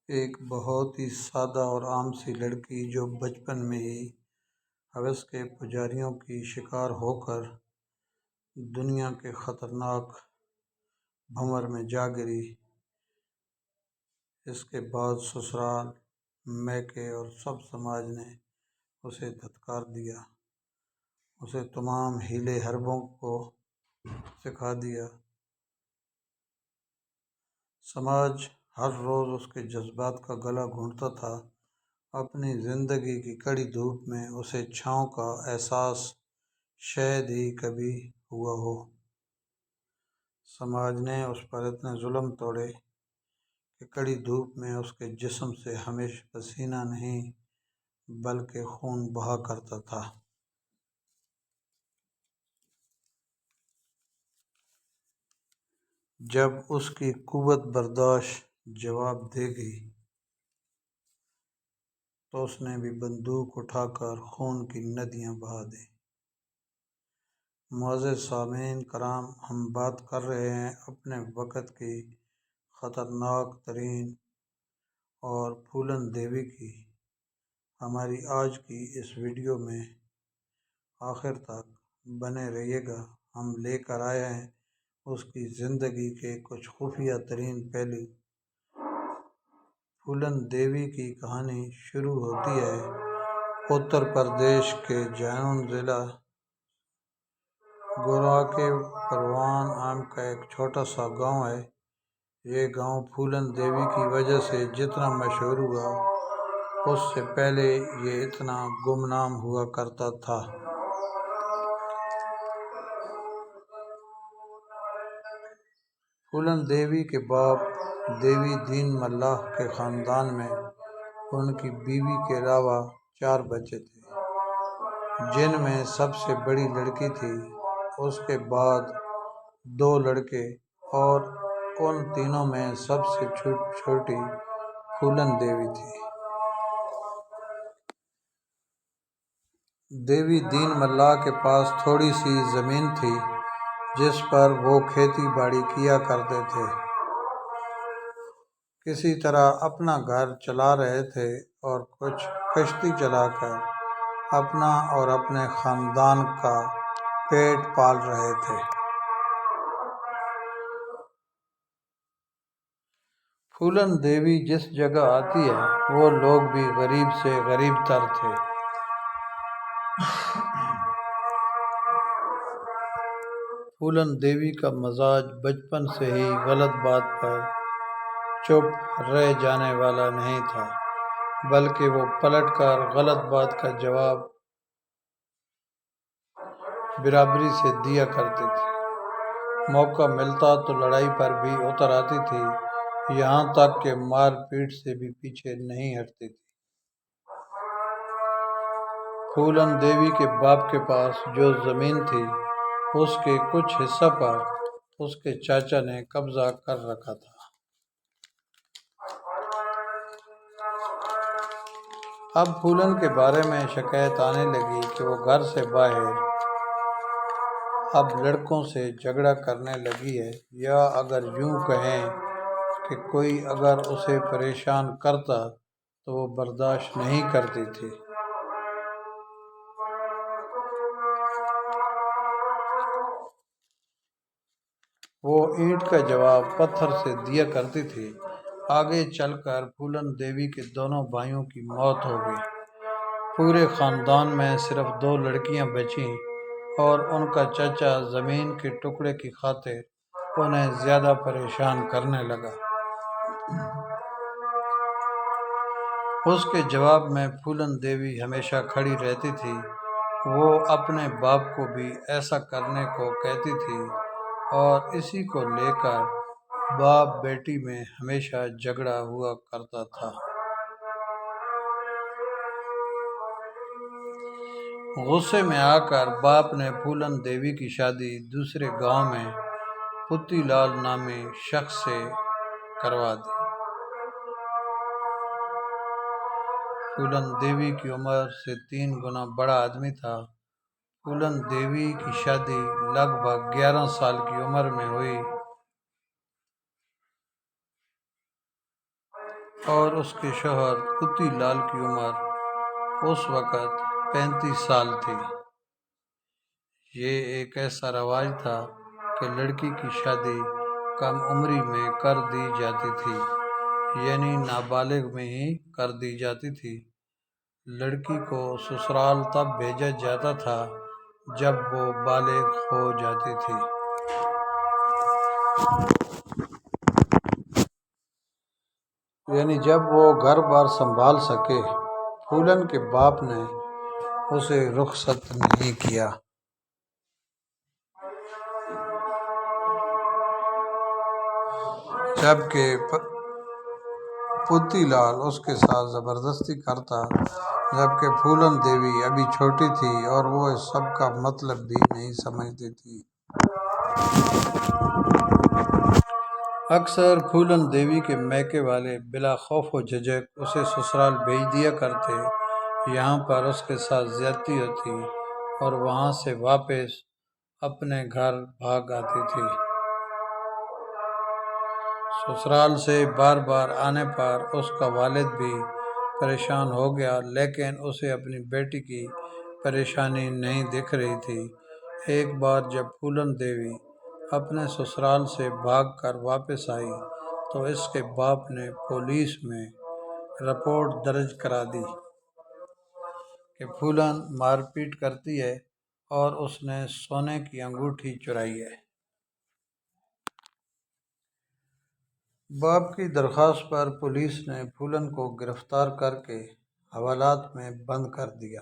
ایک بہت ہی سادہ اور عام سی لڑکی جو بچپن میں ہی ہوس کے پجاریوں کی شکار ہو کر دنیا کے خطرناک بھنور میں جا گری۔ اس کے بعد سسرال، میکے اور سب سماج نے اسے دھتکار دیا، اسے تمام ہیلے حربوں کو سکھا دیا۔ سماج ہر روز اس کے جذبات کا گلا گھونٹتا تھا۔ اپنی زندگی کی کڑی دھوپ میں اسے چھاؤں کا احساس شاید ہی کبھی ہوا ہو۔ سماج نے اس پر اتنے ظلم توڑے کہ کڑی دھوپ میں اس کے جسم سے ہمیشہ پسینہ نہیں بلکہ خون بہا کرتا تھا۔ جب اس کی قوت برداشت جواب دے گئی تو اس نے بھی بندوق اٹھا کر خون کی ندیاں بہا دیں۔ معزز سامعین کرام، ہم بات کر رہے ہیں اپنے وقت کی خطرناک ترین اور پھولن دیوی کی۔ ہماری آج کی اس ویڈیو میں آخر تک بنے رہیے گا۔ ہم لے کر آئے ہیں اس کی زندگی کے کچھ خفیہ ترین پہلو۔ پھولن دیوی کی کہانی شروع ہوتی ہے اتر پردیش کے جینون ضلع گوروا کے پروان عام کا ایک چھوٹا سا گاؤں ہے۔ یہ گاؤں پھولن دیوی کی وجہ سے جتنا مشہور ہوا، اس سے پہلے یہ اتنا گمنام ہوا کرتا تھا۔ پھولن دیوی کے باپ دیوی دین ملاح کے خاندان میں ان کی بیوی کے علاوہ 4 بچے تھے، جن میں سب سے بڑی لڑکی تھی۔ اس کے بعد 2 لڑکے اور ان تینوں میں سب سے چھوٹی پھولن دیوی تھی۔ دیوی دین ملاح کے پاس تھوڑی سی زمین تھی جس پر وہ کھیتی باڑی کیا کرتے تھے۔ کسی طرح اپنا گھر چلا رہے تھے اور کچھ کشتی چلا کر اپنا اور اپنے خاندان کا پیٹ پال رہے تھے۔ پھولن دیوی جس جگہ آتی ہے وہ لوگ بھی غریب سے غریب تر تھے۔ پھولن دیوی کا مزاج بچپن سے ہی غلط بات پر چپ رہ جانے والا نہیں تھا، بلکہ وہ پلٹ کر غلط بات کا جواب برابری سے دیا کرتی تھی۔ موقع ملتا تو لڑائی پر بھی اتر آتی تھی، یہاں تک کہ مار پیٹ سے بھی پیچھے نہیں ہٹتی تھی۔ پھولن دیوی کے باپ کے پاس جو زمین تھی، اس کے کچھ حصہ پر اس کے چاچا نے قبضہ کر رکھا تھا۔ اب پھولن کے بارے میں شکایت آنے لگی کہ وہ گھر سے باہر اب لڑکوں سے جھگڑا کرنے لگی ہے، یا اگر یوں کہیں کہ کوئی اگر اسے پریشان کرتا تو وہ برداشت نہیں کرتی تھی۔ وہ اینٹ کا جواب پتھر سے دیا کرتی تھی۔ آگے چل کر پھولن دیوی کے دونوں بھائیوں کی موت ہو گئی۔ پورے خاندان میں صرف 2 لڑکیاں بچیں اور ان کا چچا زمین کے ٹکڑے کی خاطر انہیں زیادہ پریشان کرنے لگا۔ اس کے جواب میں پھولن دیوی ہمیشہ کھڑی رہتی تھی۔ وہ اپنے باپ کو بھی ایسا کرنے کو کہتی تھی اور اسی کو لے کر باپ بیٹی میں ہمیشہ جھگڑا ہوا کرتا تھا۔ غصے میں آ کر باپ نے پھولن دیوی کی شادی دوسرے گاؤں میں پوتی لال نامی شخص سے کروا دی۔ پھولن دیوی کی عمر سے 3 گنا بڑا آدمی تھا۔ پھولن دیوی کی شادی لگ بھگ 11 سال کی عمر میں ہوئی۔ اور اس کے شوہر پوتی لال کی عمر اس وقت 35 سال تھی۔ یہ ایک ایسا رواج تھا کہ لڑکی کی شادی کم عمری میں کر دی جاتی تھی، یعنی نابالغ میں ہی کر دی جاتی تھی۔ لڑکی کو سسرال تب بھیجا جاتا تھا جب وہ بالغ ہو جاتی تھی، یعنی جب وہ گھر بار سنبھال سکے۔ پھولن کے باپ نے اسے رخصت نہیں کیا، جبکہ پوتی لال اس کے ساتھ زبردستی کرتا، جبکہ پھولن دیوی ابھی چھوٹی تھی اور وہ اس سب کا مطلب بھی نہیں سمجھتی تھی۔ اکثر پھولن دیوی کے میکے والے بلا خوف و جھجک اسے سسرال بھیج دیا کرتے۔ یہاں پر اس کے ساتھ زیادتی ہوتی اور وہاں سے واپس اپنے گھر بھاگ آتی تھی۔ سسرال سے بار بار آنے پر اس کا والد بھی پریشان ہو گیا، لیکن اسے اپنی بیٹی کی پریشانی نہیں دکھ رہی تھی۔ ایک بار جب پھولن دیوی اپنے سسرال سے بھاگ کر واپس آئی تو اس کے باپ نے پولیس میں رپورٹ درج کرا دی کہ پھولن مار پیٹ کرتی ہے اور اس نے سونے کی انگوٹھی چرائی ہے۔ باپ کی درخواست پر پولیس نے پھولن کو گرفتار کر کے حوالات میں بند کر دیا۔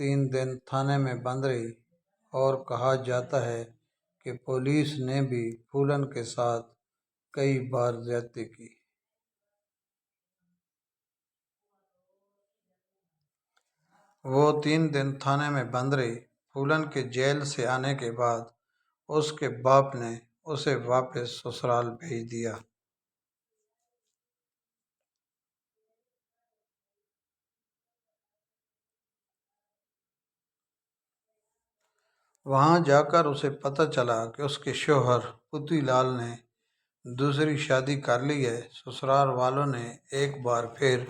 3 دن تھانے میں بند رہی اور کہا جاتا ہے کہ پولیس نے بھی پھولن کے ساتھ کئی بار زیادتی کی۔ وہ 3 دن تھانے میں بند رہی۔ پھولن کے جیل سے آنے کے بعد اس کے باپ نے اسے واپس سسرال بھیج دیا۔ وہاں جا کر اسے پتہ چلا کہ اس کے شوہر پوتی لال نے دوسری شادی کر لی ہے۔ سسرال والوں نے ایک بار پھر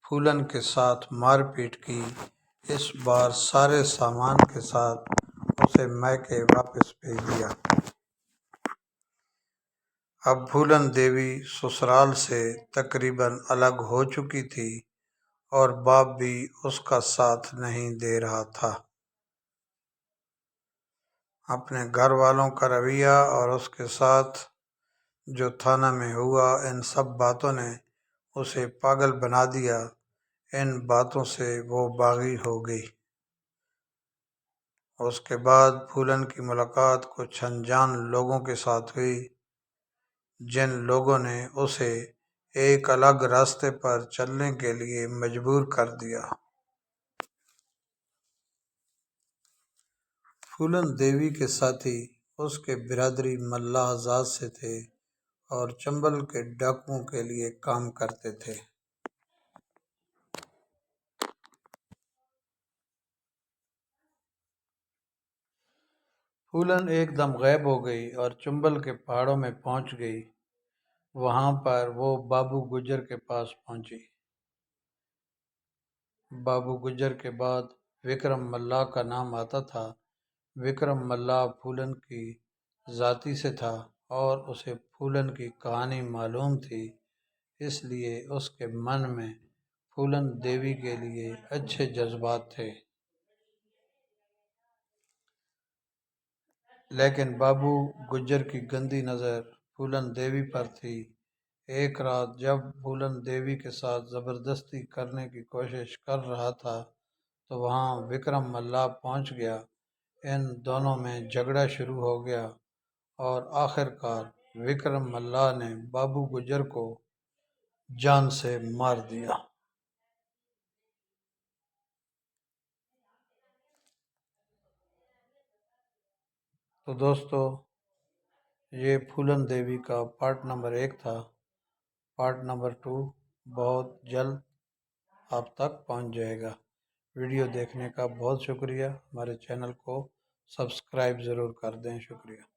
پھولن کے ساتھ مار پیٹ کی، اس بار سارے سامان کے ساتھ اسے میکے واپس بھیج دیا۔ اب پھولن دیوی سسرال سے تقریباً الگ ہو چکی تھی اور باپ بھی اس کا ساتھ نہیں دے رہا تھا۔ اپنے گھر والوں کا رویہ اور اس کے ساتھ جو تھانہ میں ہوا، ان سب باتوں نے اسے پاگل بنا دیا۔ ان باتوں سے وہ باغی ہو گئی۔ اس کے بعد پھولن کی ملاقات کچھ انجان لوگوں کے ساتھ ہوئی، جن لوگوں نے اسے ایک الگ راستے پر چلنے کے لیے مجبور کر دیا۔ پھولن دیوی کے ساتھی اس کے برادری ملاح ذات سے تھے اور چنبل کے ڈاکوؤں کے لیے کام کرتے تھے۔ پھولن ایک دم غائب ہو گئی اور چنبل کے پہاڑوں میں پہنچ گئی۔ وہاں پر وہ بابو گجر کے پاس پہنچی۔ بابو گجر کے بعد وکرم ملاح کا نام آتا تھا۔ وکرم ملاح پھولن کی ذاتی سے تھا اور اسے پھولن کی کہانی معلوم تھی، اس لیے اس کے من میں پھولن دیوی کے لیے اچھے جذبات تھے۔ لیکن بابو گجر کی گندی نظر پھولن دیوی پر تھی۔ ایک رات جب پھولن دیوی کے ساتھ زبردستی کرنے کی کوشش کر رہا تھا تو وہاں وکرم ملاح پہنچ گیا۔ ان دونوں میں جھگڑا شروع ہو گیا اور آخر کار وکرم ملاح نے بابو گجر کو جان سے مار دیا۔ تو دوستو، یہ پھولن دیوی کا پارٹ نمبر 1 تھا۔ پارٹ نمبر 2 بہت جلد آپ تک پہنچ جائے گا۔ ویڈیو دیکھنے کا بہت شکریہ۔ ہمارے چینل کو سبسکرائب ضرور کر دیں۔ شکریہ۔